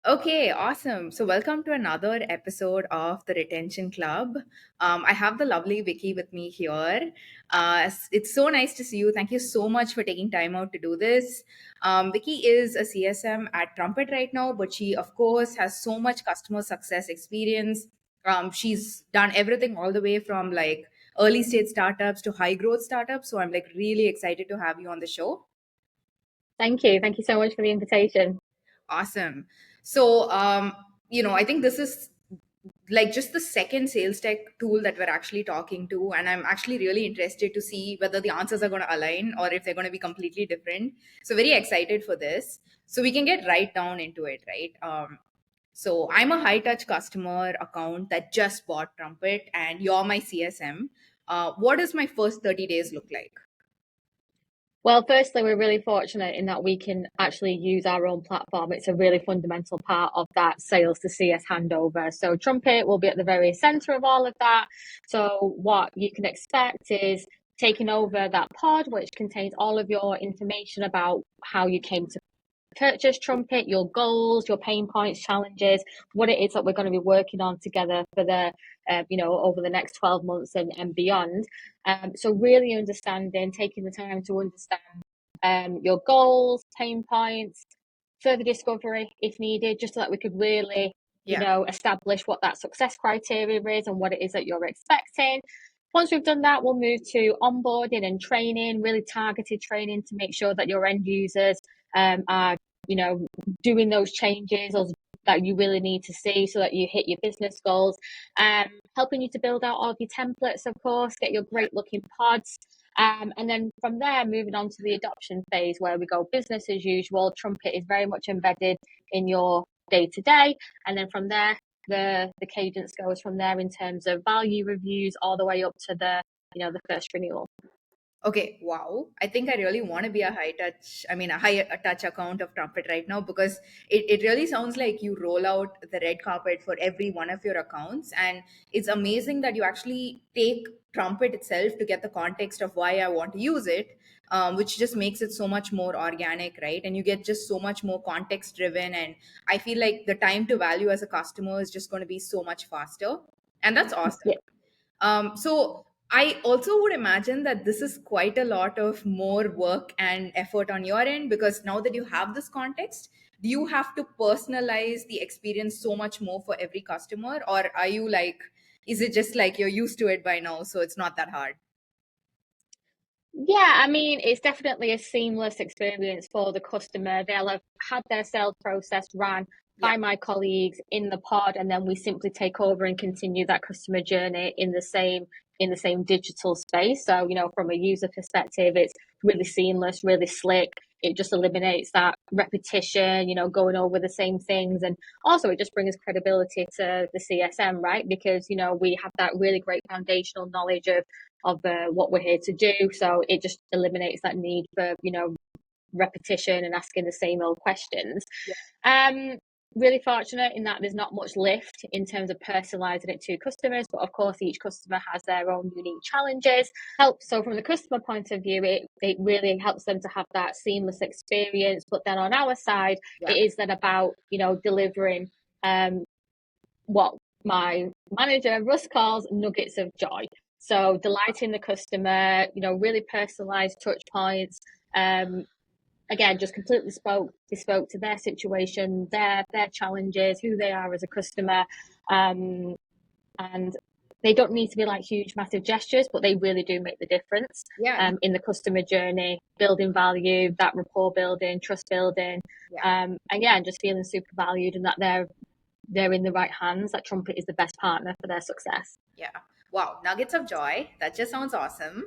Okay, awesome. So, welcome to another episode of the Retention Club. I have the lovely Vicky with me here. It's so nice to see you. Thank you so much for taking time out to do this. Vicky is a CSM at Trumpet right now, but she, of course, has so much customer success experience. She's done everything all the way from like early stage startups to high growth startups. So, I'm like really excited to have you on the show. Thank you. Thank you so much for the invitation. Awesome. So, I think this is like just the second sales tech tool that we're actually talking to. And I'm actually really interested to see whether the answers are going to align or if they're going to be completely different. So, very excited for this. So, we can get right down into it, right? So, I'm a high touch customer account that just bought Trumpet, and you're my CSM. What does my first 30 days look like? Well, firstly, we're really fortunate in that we can actually use our own platform. It's a really fundamental part of that sales to CS handover. So Trumpet will be at the very center of all of that. So what you can expect is taking over that pod, which contains all of your information about how you came to purchase Trumpet, your goals, your pain points, challenges, what it is that we're going to be working on together for over the next 12 months and beyond. So really understanding, taking the time to understand your goals, pain points, further discovery if needed, just so that we could really, Yeah. establish what that success criteria is and what it is that you're expecting. Once we've done that, we'll move to onboarding and training, really targeted training to make sure that your end users are, doing those changes that you really need to see so that you hit your business goals. Helping you to build out all of your templates, of course, get your great looking pods. And then from there, moving on to the adoption phase where we go business as usual. Trumpet is very much embedded in your day to day. And then from there, the cadence goes from there in terms of value reviews all the way up to the first renewal. Okay, wow. I think I really want to be a high touch account of Trumpet right now because it really sounds like you roll out the red carpet for every one of your accounts. And it's amazing that you actually take Trumpet itself to get the context of why I want to use it, which just makes it so much more organic, right? And you get just so much more context driven. And I feel like the time to value as a customer is just going to be so much faster. And that's awesome. Yeah. So I also would imagine that this is quite a lot of more work and effort on your end because now that you have this context, do you have to personalize the experience so much more for every customer, or are you like, is it just like you're used to it by now, so it's not that hard? Yeah, I mean, it's definitely a seamless experience for the customer. They'll have had their sales process run Yeah. by my colleagues in the pod, and then we simply take over and continue that customer journey in the same digital space. So, from a user perspective, it's really seamless, really slick. It just eliminates that repetition, going over the same things. And also it just brings credibility to the CSM, right? Because, we have that really great foundational knowledge of what we're here to do. So it just eliminates that need for, repetition and asking the same old questions. Yeah. Um, Really fortunate in that there's not much lift in terms of personalizing it to customers, but of course each customer has their own unique challenges. So from the customer point of view, it really helps them to have that seamless experience. But then on our side, it Yeah. is then about, delivering what my manager Russ calls nuggets of joy. So delighting the customer, really personalized touch points. Again, just completely bespoke to their situation, their challenges, who they are as a customer, and they don't need to be like huge, massive gestures, but they really do make the difference Yeah. in the customer journey, building value, that rapport building, trust building, Yeah. and yeah, and just feeling super valued and that they're in the right hands. That Trumpet is the best partner for their success. Yeah. Wow. Nuggets of joy. That just sounds awesome.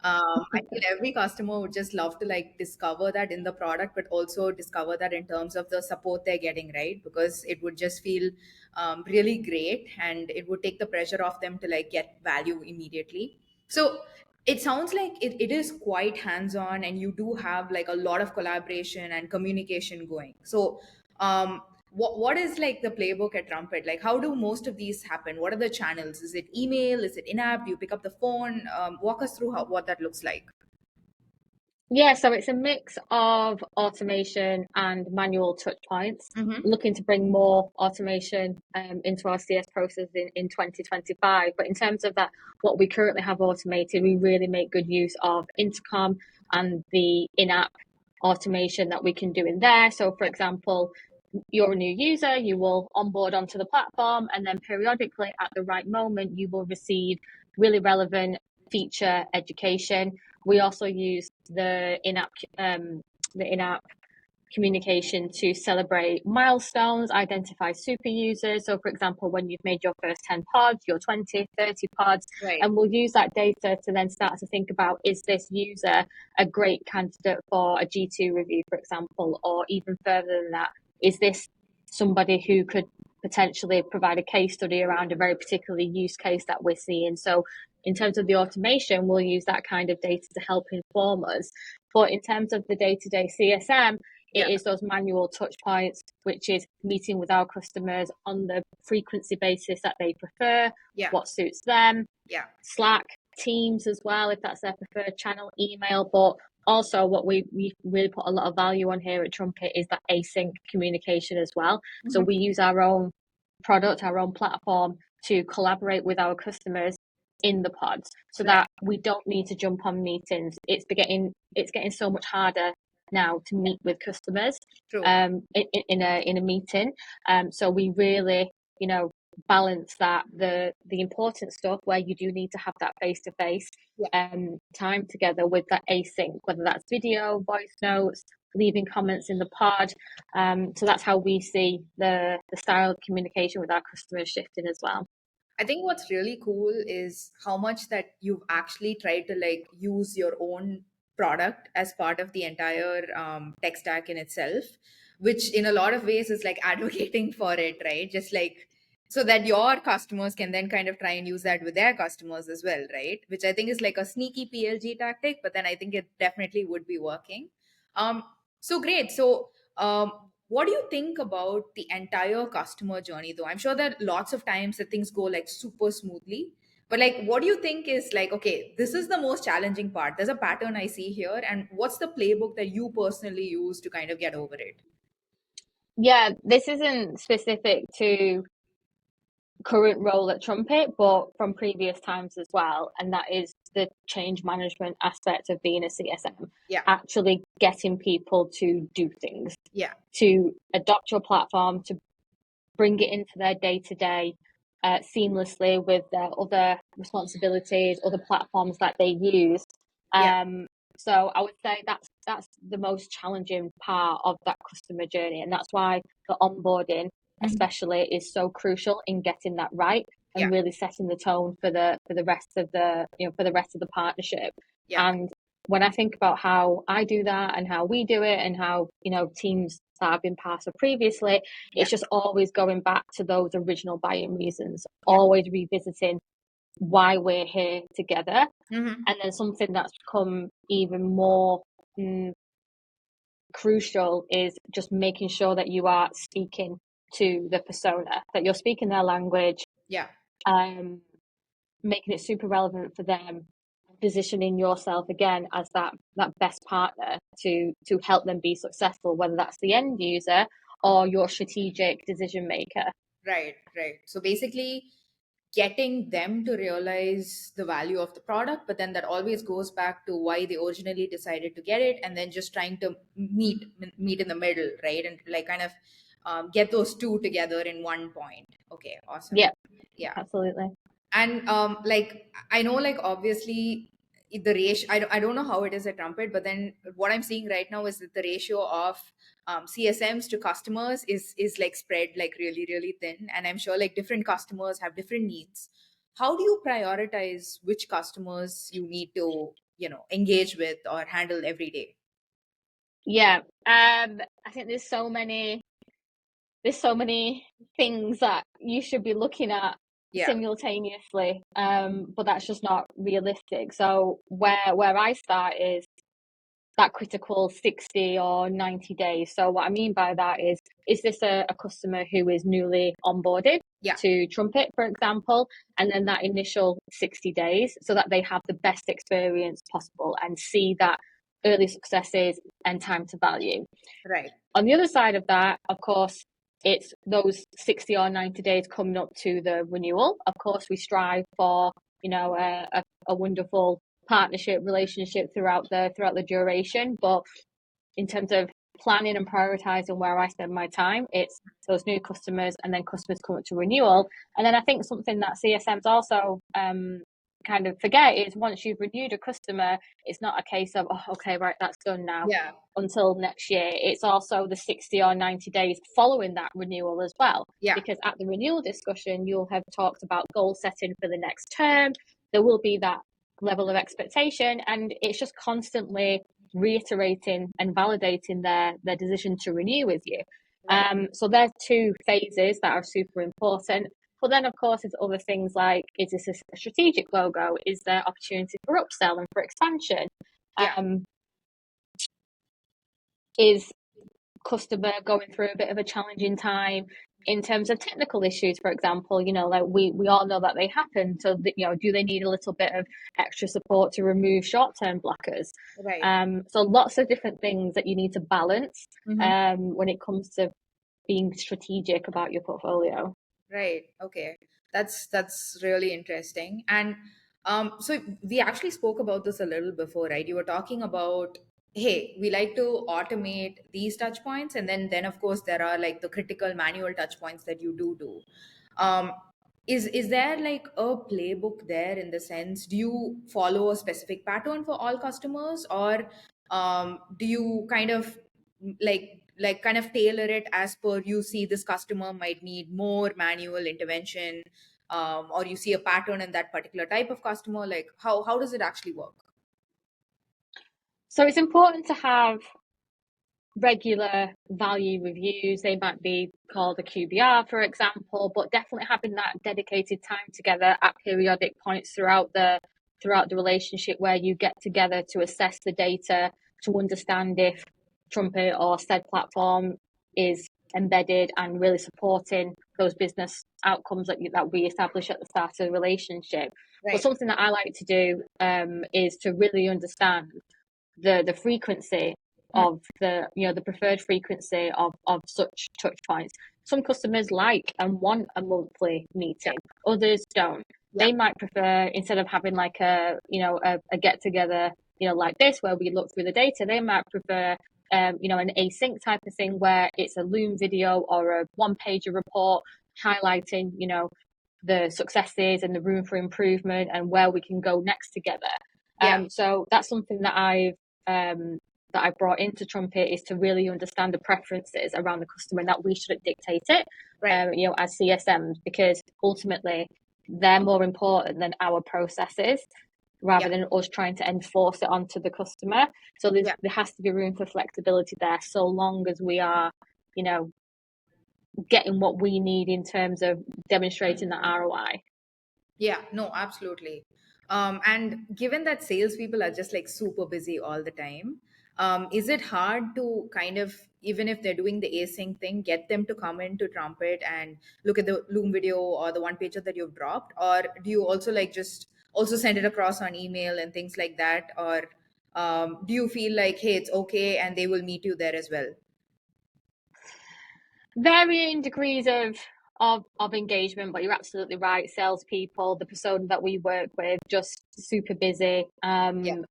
I feel every customer would just love to like discover that in the product, but also discover that in terms of the support they're getting, right? Because it would just feel really great and it would take the pressure off them to like get value immediately. So it sounds like it is quite hands on and you do have like a lot of collaboration and communication going. So, what is like the playbook at Trumpet? Like, how do most of these happen? What are the channels? Is it email? Is it in app? Do you pick up the phone? Walk us through what that looks like. Yeah, so it's a mix of automation and manual touch points. Mm-hmm. Looking to bring more automation into our CS process in 2025. But in terms of that, what we currently have automated, we really make good use of intercom and the in-app automation that we can do in there. So, for Yeah. example, you're a new user, you will onboard onto the platform, and then periodically at the right moment, you will receive really relevant feature education. We also use the in-app communication to celebrate milestones, identify super users. So, for example, when you've made your first 10 pods, your 20, 30 pods, Right. and we'll use that data to then start to think about, is this user a great candidate for a G2 review, for example, or even further than that, is this somebody who could potentially provide a case study around a very particular use case that we're seeing. So in terms of the automation, we'll use that kind of data to help inform us. But in terms of the day-to-day CSM, it Yeah. is those manual touch points, which is meeting with our customers on the frequency basis that they prefer, Yeah. what suits them, Yeah. Slack, Teams as well, if that's their preferred channel, email. But also what we really put a lot of value on here at Trumpet is that async communication as well. So Mm-hmm. we use our own product, our own platform to collaborate with our customers in the pods so Right. that we don't need to jump on meetings. It's getting so much harder now to meet with customers True. in a meeting. So we really, balance that the important stuff where you do need to have that face to face Yeah. time together with that async, whether that's video, voice notes, leaving comments in the pod. So that's how we see the style of communication with our customers shifting as well. I think what's really cool is how much that you've actually tried to like use your own product as part of the entire tech stack in itself, which in a lot of ways is like advocating for it, right? Just like so that your customers can then kind of try and use that with their customers as well, right? Which I think is like a sneaky PLG tactic, but then I think it definitely would be working. Um, so great. So what do you think about the entire customer journey, though? I'm sure that lots of times that things go like super smoothly, but like, what do you think is like, okay, this is the most challenging part? There's a pattern I see here, and what's the playbook that you personally use to kind of get over it? Yeah, this isn't specific to current role at Trumpet, but from previous times as well. And that is the change management aspect of being a CSM, Yeah, actually getting people to do things, yeah, to adopt your platform, to bring it into their day to day seamlessly with their other responsibilities, other platforms that they use. yeah. Um, so I would say that's the most challenging part of that customer journey, and that's why the onboarding, Mhm. especially, is so crucial in getting that right Yeah, and really setting the tone for the rest of the partnership. yeah, And when I think about how I do that and how we do it and how teams that I've been part of previously, yeah, it's just always going back to those original buying reasons, yeah. always revisiting why we're here together. Hmm. And then something that's become even more crucial is just making sure that you are speaking to the persona, that you're speaking their language, Yeah. um, making it super relevant for them, positioning yourself again as that best partner to help them be successful, whether that's the end user or your strategic decision maker. Right, right. So basically, getting them to realize the value of the product, but then that always goes back to why they originally decided to get it, and then just trying to meet in the middle, right? And like kind of get those two together in one point. Okay, awesome. Yeah, Yeah. absolutely. And like I know like obviously the ratio I don't know how it is at Trumpet, but then what I'm seeing right now is that the ratio of CSMs to customers is like spread like really really thin, and I'm sure like different customers have different needs. How do you prioritize which customers you need to engage with or handle every day? Yeah. I think there's so many things that you should be looking at Yeah, simultaneously. But that's just not realistic. So where I start is that critical 60 or 90 days. So what I mean by that is this a customer who is newly onboarded yeah, to Trumpet, for example, and then that initial 60 days so that they have the best experience possible and see that early successes, and time to value. Right. On the other side of that, of course, it's those 60 or 90 days coming up to the renewal. Of course, we strive for, a wonderful partnership relationship throughout the duration. But in terms of planning and prioritizing where I spend my time, it's those new customers and then customers come up to renewal. And then I think something that CSMs also kind of forget is once you've renewed a customer, it's not a case of, oh, okay, right, that's done now Yeah. until next year. It's also the 60 or 90 days following that renewal as well. Yeah. Because at the renewal discussion, you'll have talked about goal setting for the next term. There will be that level of expectation, and it's just constantly reiterating and validating their decision to renew with you. Right. So there's two phases that are super important. But then, of course, there's other things like, is this a strategic logo? Is there opportunity for upsell and for expansion? Yeah. Is customer going through a bit of a challenging time in terms of technical issues, for example? Like we all know that they happen. So that, do they need a little bit of extra support to remove short-term blockers? Right. So lots of different things that you need to balance Mm-hmm. when it comes to being strategic about your portfolio. Right. Okay. That's really interesting. And so we actually spoke about this a little before, right? You were talking about, hey, we like to automate these touch points, and then of course there are like the critical manual touch points that you do. Um, is there like a playbook there, in the sense, do you follow a specific pattern for all customers, or do you kind of kind of tailor it as per, you see this customer might need more manual intervention, or you see a pattern in that particular type of customer? Like, how does it actually work? So it's important to have regular value reviews. They might be called a QBR, for example, but definitely having that dedicated time together at periodic points throughout the relationship, where you get together to assess the data, to understand if Trumpet or said platform is embedded and really supporting those business outcomes that we establish at the start of the relationship. But Right. something that I like to do is to really understand the frequency Hmm. of the preferred frequency of such touch points. Some customers like and want a monthly Yeah. meeting, others don't. Yeah. They might prefer, instead of having like a get together, like this, where we look through the data, they might prefer an async type of thing, where it's a Loom video or a one pager report highlighting the successes and the room for improvement and where we can go next together. Yeah. So that's something that I brought into Trumpet, is to really understand the preferences around the customer, and that we shouldn't dictate it, Right. as CSMs, because ultimately they're more important than our processes, rather Yeah. than us trying to enforce it onto the customer. So Yeah. there has to be room for flexibility there, so long as we are, getting what we need in terms of demonstrating that ROI. Yeah, no, absolutely. And given that salespeople are just like super busy all the time, is it hard to kind of, even if they're doing the async thing, get them to come into Trumpet and look at the Loom video or the one pager that you've dropped? Or do you also like just also send it across on email and things like that? Or do you feel like, hey, it's okay, and they will meet you there as well? Varying degrees of engagement, but you're absolutely right. Salespeople, the persona that we work with, just super busy. Yeah.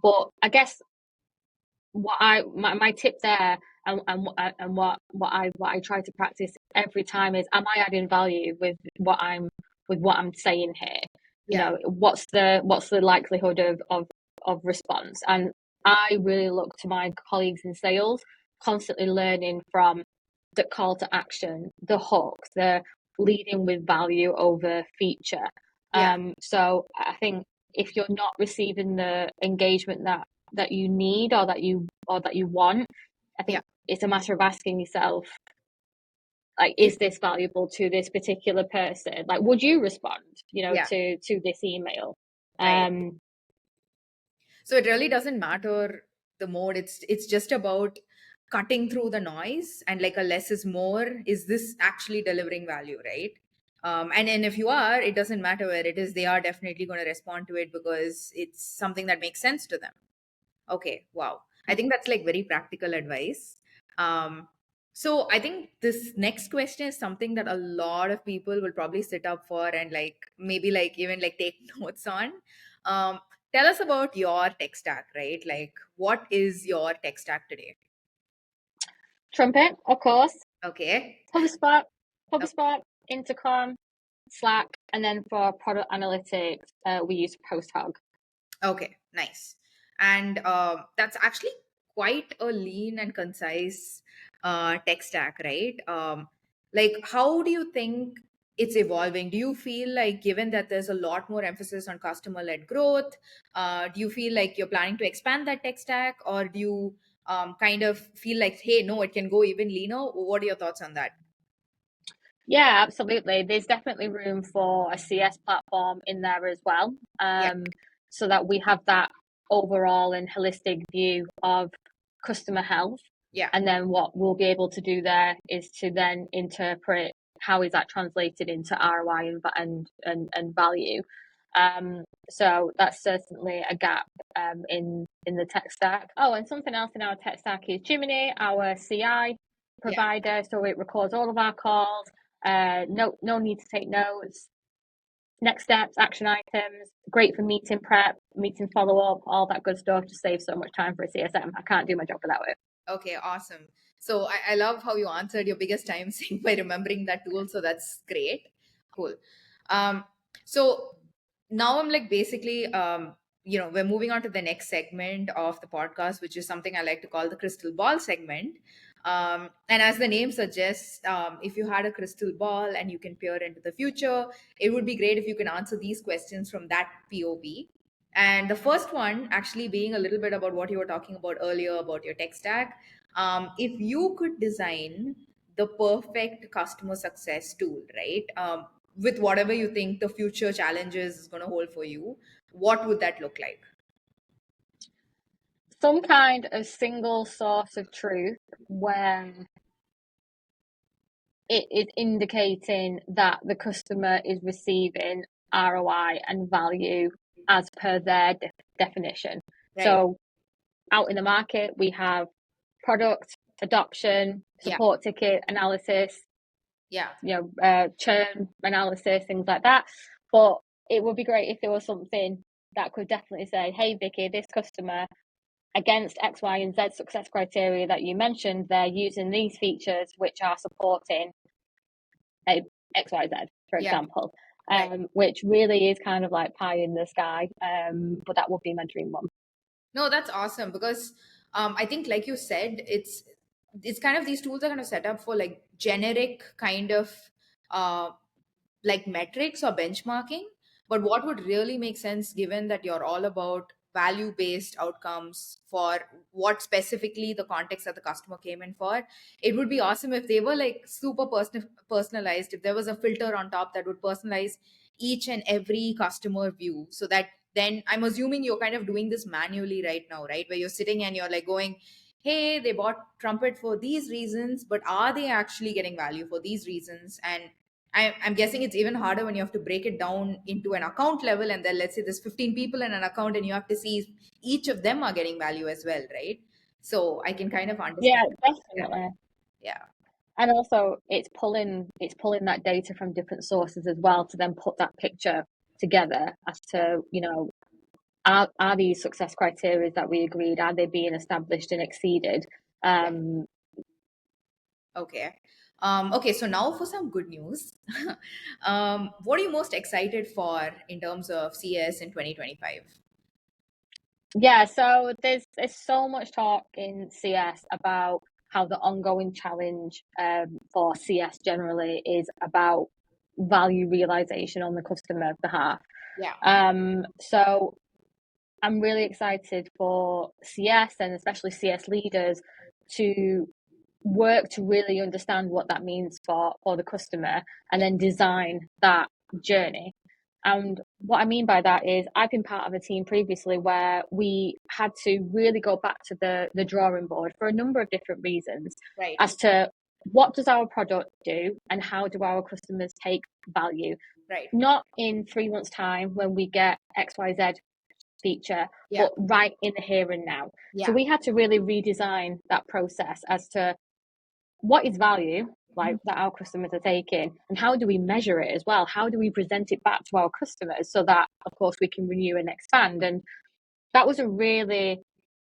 But I guess my tip there, and what I try to practice every time is, am I adding value with what I'm saying here? Yeah. What's the likelihood of response? And I really look to my colleagues in sales, constantly learning from the call to action, the hook, the leading with value over feature. Yeah. So I think if you're not receiving the engagement that you need, or that you want, I Yeah. think it's a matter of asking yourself, like, It, is this valuable to this particular person? Like, would you respond, yeah. to this email? Right. Um, So it really doesn't matter the mode. It's just about cutting through the noise, and like a less is more. Is this actually delivering value, right? And if you are, it doesn't matter where it is. They are definitely going to respond to it because it's something that makes sense to them. Okay, wow. I think that's like very practical advice. Um, so I think this next question is something that a lot of people will probably sit up for and like maybe like even like take notes on. Um, Tell us about your tech stack, right? Like, what is your tech stack today? Trumpet, of course, Okay. HubSpot, o- HubSpot, Intercom, Slack, and then for product analytics, we use PostHog. Okay, nice. And that's actually quite a lean and concise tech stack, right? Like, how do you think it's evolving? Do you feel like, given that there's a lot more emphasis on customer led growth, do you feel like you're planning to expand that tech stack, or do you kind of feel like, hey, no, it can go even leaner? What are your thoughts on that? Yeah, absolutely. There's definitely room for a CS platform in there as well, Yeah, so that we have that overall and holistic view of customer health. yeah, And then what we'll be able to do there is to then interpret how is that translated into ROI and value. So that's certainly a gap in the tech stack. Oh, and something else in our tech stack is Jiminy, our CI yeah. provider. So it records all of our calls. No need to take notes. Next steps, action items, great for meeting prep, meeting follow up, all that good stuff. Just saves so much time for a CSM. I can't do my job without it. Okay, awesome. So I love how you answered your biggest time sink by remembering that tool. So that's great. Cool. Um, so now I'm like basically, we're moving on to the next segment of the podcast, which is something I like to call the crystal ball segment. And as the name suggests, if you had a crystal ball and you can peer into the future, it would be great if you can answer these questions from that POV. And the first one actually being a little bit about what you were talking about earlier about your tech stack. If you could design the perfect customer success tool, right? With whatever you think the future challenges is going to hold for you, what would that look like? Some kind of single source of truth where it is indicating that the customer is receiving ROI and value as per their definition. Right. So out in the market, we have product adoption, Yeah. support ticket analysis, Yeah. churn analysis, things like that. But it would be great if there was something that could definitely say, hey, Vicky, this customer against X, Y, and Z success criteria that you mentioned, they're using these features which are supporting a X, Y, Z, for Yeah. example, Right. which really is kind of like pie in the sky. But that would be my dream one. No, that's awesome because I think, like you said, it's kind of these tools are kind of set up for like generic kind of uh, like metrics or benchmarking. But what would really make sense, given that you're all about value based outcomes for what specifically the context that the customer came in for, it would be awesome if they were like super personalized. If there was a filter on top that would personalize each and every customer view, so that then I'm assuming you're kind of doing this manually right now, right? Where you're sitting and you're like going, hey, they bought Trumpet for these reasons, but are they actually getting value for these reasons? And I'm guessing it's even harder when you have to break it down into an account level. And then let's say there's 15 people in an account and you have to see if each of them are getting value as well, right? So I can kind of Yeah, understand. Yeah. definitely. Yeah. And also it's pulling that data from different sources as well to then put that picture together as to, are these success criteria that we agreed, are they being established and exceeded? Yeah. Um, Okay. Okay. So now for some good news. What are you most excited for in terms of CS in 2025? yeah, so there's so much talk in CS about how the ongoing challenge for CS generally is about value realization on the customer behalf. Yeah. So I'm really excited for CS and especially CS leaders to work to really understand what that means for the customer and Yeah. then design that journey. And what I mean by that is I've been part of a team previously where we had to really go back to the drawing board for a number of different reasons Right. as to what does our product do and how do our customers take value. Right. Not in 3 months' time when we get XYZ feature, Yeah. but right in the here and now. So Yeah. we had to really redesign that process as to what is value, like that our customers are taking, and how do we measure it as well? How do we present it back to our customers so that, of course, we can renew and expand? And that was a really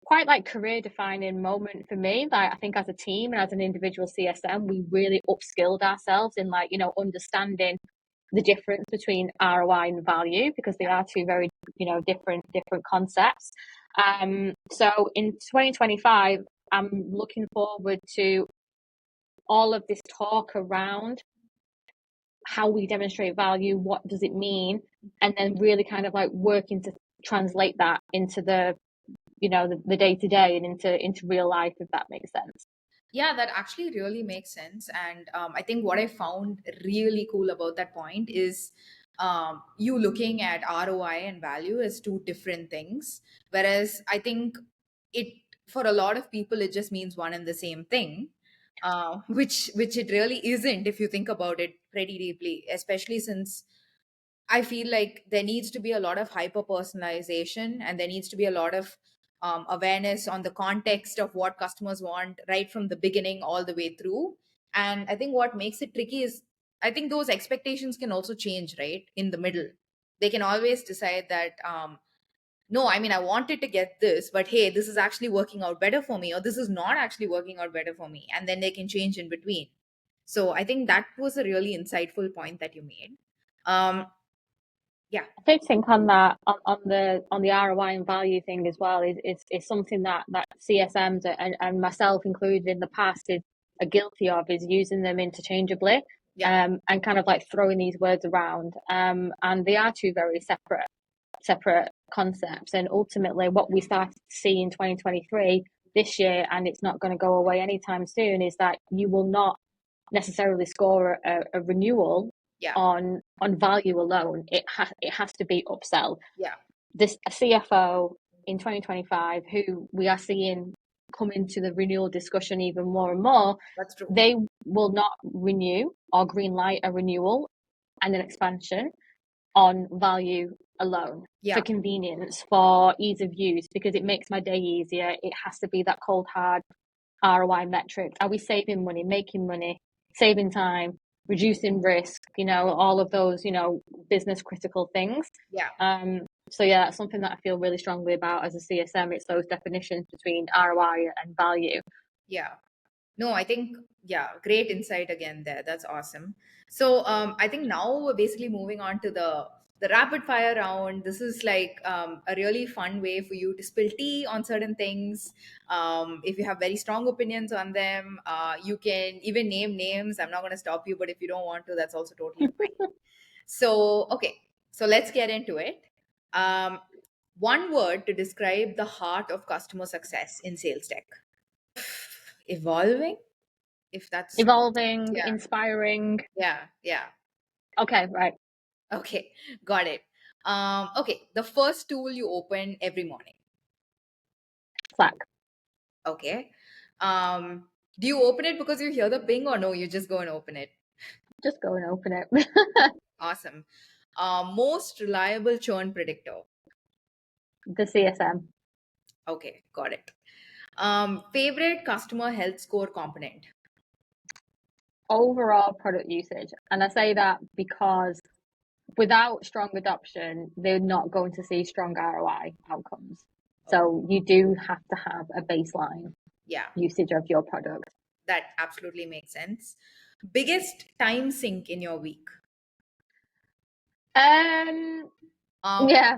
quite like career defining moment for me. Like I think as a team and as an individual CSM, we really upskilled ourselves in like, understanding the difference between ROI and value, because they are two very, different concepts. So in 2025, I'm looking forward to all of this talk around how we demonstrate value, what does it mean, and then really kind of like working to translate that into the day to day and into real life, if that makes sense. Yeah, that actually really makes sense. And I think what I found really cool about that point is you looking at ROI and value as two different things. Whereas I think it, for a lot of people, it just means one and the same thing, which it really isn't if you think about it pretty deeply, especially since I feel like there needs to be a lot of hyper personalization, and there needs to be a lot of awareness on the context of what customers want right from the beginning all the way through. And I think what makes it tricky is I think those expectations can also change, right? In the middle. They can always decide that, no, I mean, I wanted to get this, but hey, this is actually working out better for me, or this is not actually working out better for me. And then they can change in between. So I think that was a really insightful point that you made. Um, yeah. I did think on that on the ROI and value thing as well is something that CSMs and myself included in the past is are guilty of, is using them interchangeably, Yeah. and kind of like throwing these words around, and they are two very separate concepts. And ultimately, what we started to see in 2023 this year, and it's not going to go away anytime soon, is that you will not necessarily score a renewal Yeah. on value alone. It has to be upsell. Yeah. This a CFO in 2025 who we are seeing come into the renewal discussion even more and more, That's true. they will not renew or green light a renewal and an expansion on value alone, for Yeah. convenience, for ease of use, because it makes my day easier. It has to be that cold hard ROI metrics. Are we saving money, making money, saving time, reducing risk, all of those, business critical things. Yeah. So yeah, that's something that I feel really strongly about as a CSM. It's those definitions between ROI and value. Yeah. No, I think, yeah, great insight again there. That's awesome. So I think now we're basically moving on to the rapid fire round. This is like a really fun way for you to spill tea on certain things. If you have very strong opinions on them, you can even name names. I'm not going to stop you, but if you don't want to, that's also totally fine. So, okay, so let's get into it. Um, One word to describe the heart of customer success in sales tech. Evolving, if that's, Evolving, yeah, inspiring. yeah, yeah. Okay, right. Okay, got it. Okay, the first tool you open every morning. Slack. Okay. Do you open it because you hear the ping, or no, you just go and open it? Just go and open it. Awesome. Most reliable churn predictor. The CSM. Okay, got it. Favorite customer health score component. Overall product usage. And I say that because without strong adoption, they're not going to see strong ROI outcomes. So you do have to have a baseline Yeah, usage of your product. that absolutely makes sense. Biggest time sink in your week. Um, Um, yeah.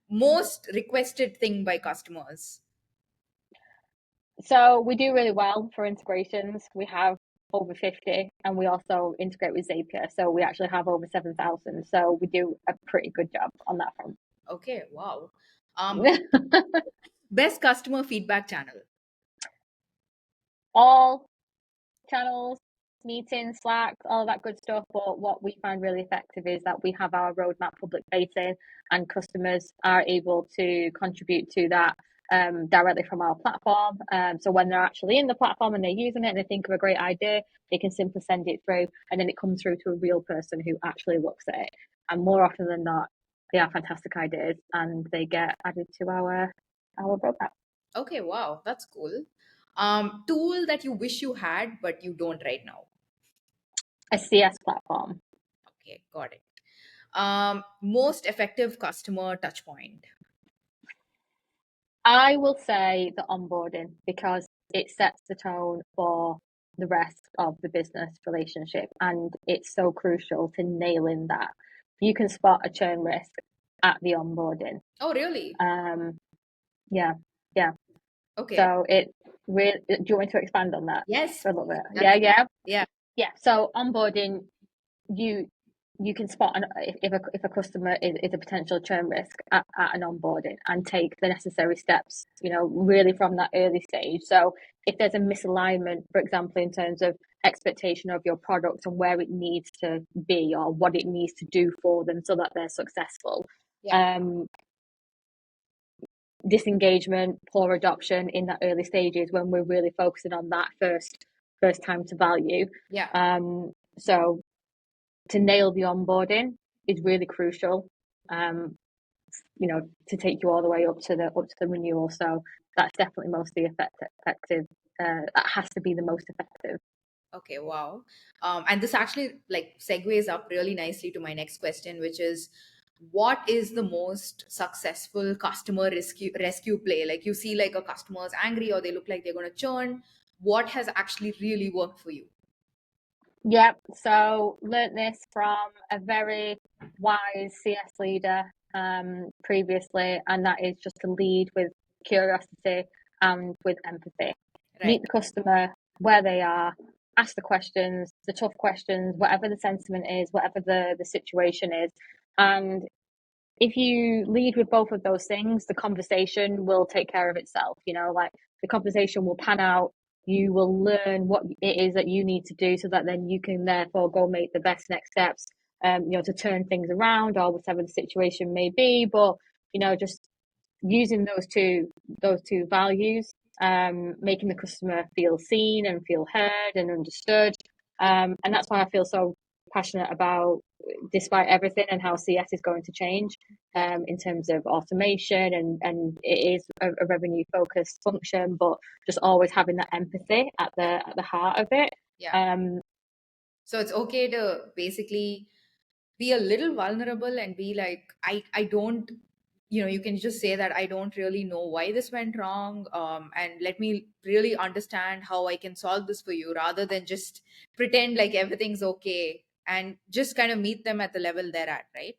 Most requested thing by customers. So we do really well for integrations. We have over 50, and we also integrate with Zapier. So we actually have over 7,000. So we do a pretty good job on that front. Okay, wow. Best customer feedback channel. All channels, meetings, Slack, all of that good stuff. But what we find really effective is that we have our roadmap public facing, and customers are able to contribute to that directly from our platform. So when they're actually in the platform and they're using it and they think of a great idea, they can simply send it through, and then it comes through to a real person who actually looks at it. And more often than not, they are fantastic ideas, and they get added to our roadmap. Okay, wow, that's cool. Tool that you wish you had but you don't right now. A CS platform. Okay, got it. Most effective customer touch point. I will say the onboarding, because it sets the tone for the rest of the business relationship, and it's so crucial to nailing that. You can spot a churn risk at the onboarding. Oh, really? Um, yeah, yeah. Okay. So it really. Do you want me to expand on that Yes, for a little please. bit? Yeah, That's yeah, yeah, yeah. So onboarding, you you can spot if a customer is a potential churn risk at an onboarding, and take the necessary steps, really from that early stage. So if there's a misalignment, for example, in terms of expectation of your product and where it needs to be or what it needs to do for them so that they're successful, yeah, um, disengagement, poor adoption in that early stages, when we're really focusing on that first time to value. yeah. So to nail the onboarding is really crucial, to take you all the way up to the renewal. So that's definitely mostly effective. That has to be the most effective. Okay, wow. And this actually like segues up really nicely to my next question, which is what is the most successful customer rescue play? Like you see like a customer is angry or they look like they're gonna churn. What has actually really worked for you? Yep. So learnt this from a very wise CS leader previously, and that is just to lead with curiosity and with empathy. Right. Meet the customer where they are, ask the questions, the tough questions, whatever the sentiment is, whatever the situation is. And if you lead with both of those things, the conversation will take care of itself. Like the conversation will pan out. You will learn what it is that you need to do, so that then you can therefore go make the best next steps, to turn things around or whatever the situation may be. But, just using those two values, making the customer feel seen and feel heard and understood. Yeah. And that's why I feel so passionate about, despite everything, and how CS is going to change, Yeah. in terms of automation, and it is a revenue focused function, but just always having that empathy at the heart of it. Yeah. Um, So it's okay to basically be a little vulnerable and be like, I don't, you can just say that I don't really know why this went wrong. And let me really understand how I can solve this for you, rather than just pretend like everything's okay and just kind of meet them at the level they're at, right?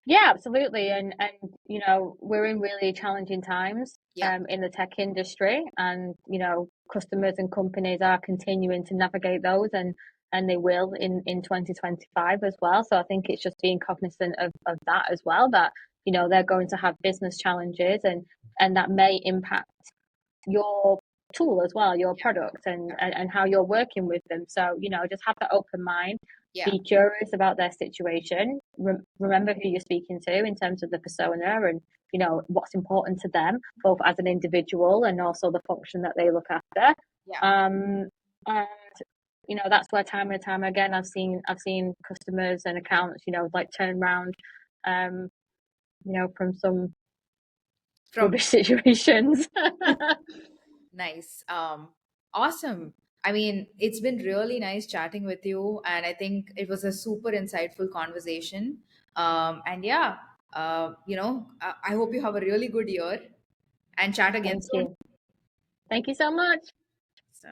Yeah, absolutely. And we're in really challenging times Yeah. in the tech industry, and customers and companies are continuing to navigate those, and they will in 2025 as well. So I think it's just being cognizant of that as well, that they're going to have business challenges, and that may impact your tool as well, your product, and how you're working with them. So, just have that open mind, Yeah. be curious about their situation, remember who you're speaking to in terms of the persona, and, what's important to them, both as an individual and also the function that they look after. Yeah. And, that's where time and time again, I've seen customers and accounts, like turn around, um, from some From rubbish situations. Nice. Awesome. I mean, it's been really nice chatting with you, and I think it was a super insightful conversation. And yeah, I hope you have a really good year and chat again Thank soon. you. Thank you so much. So,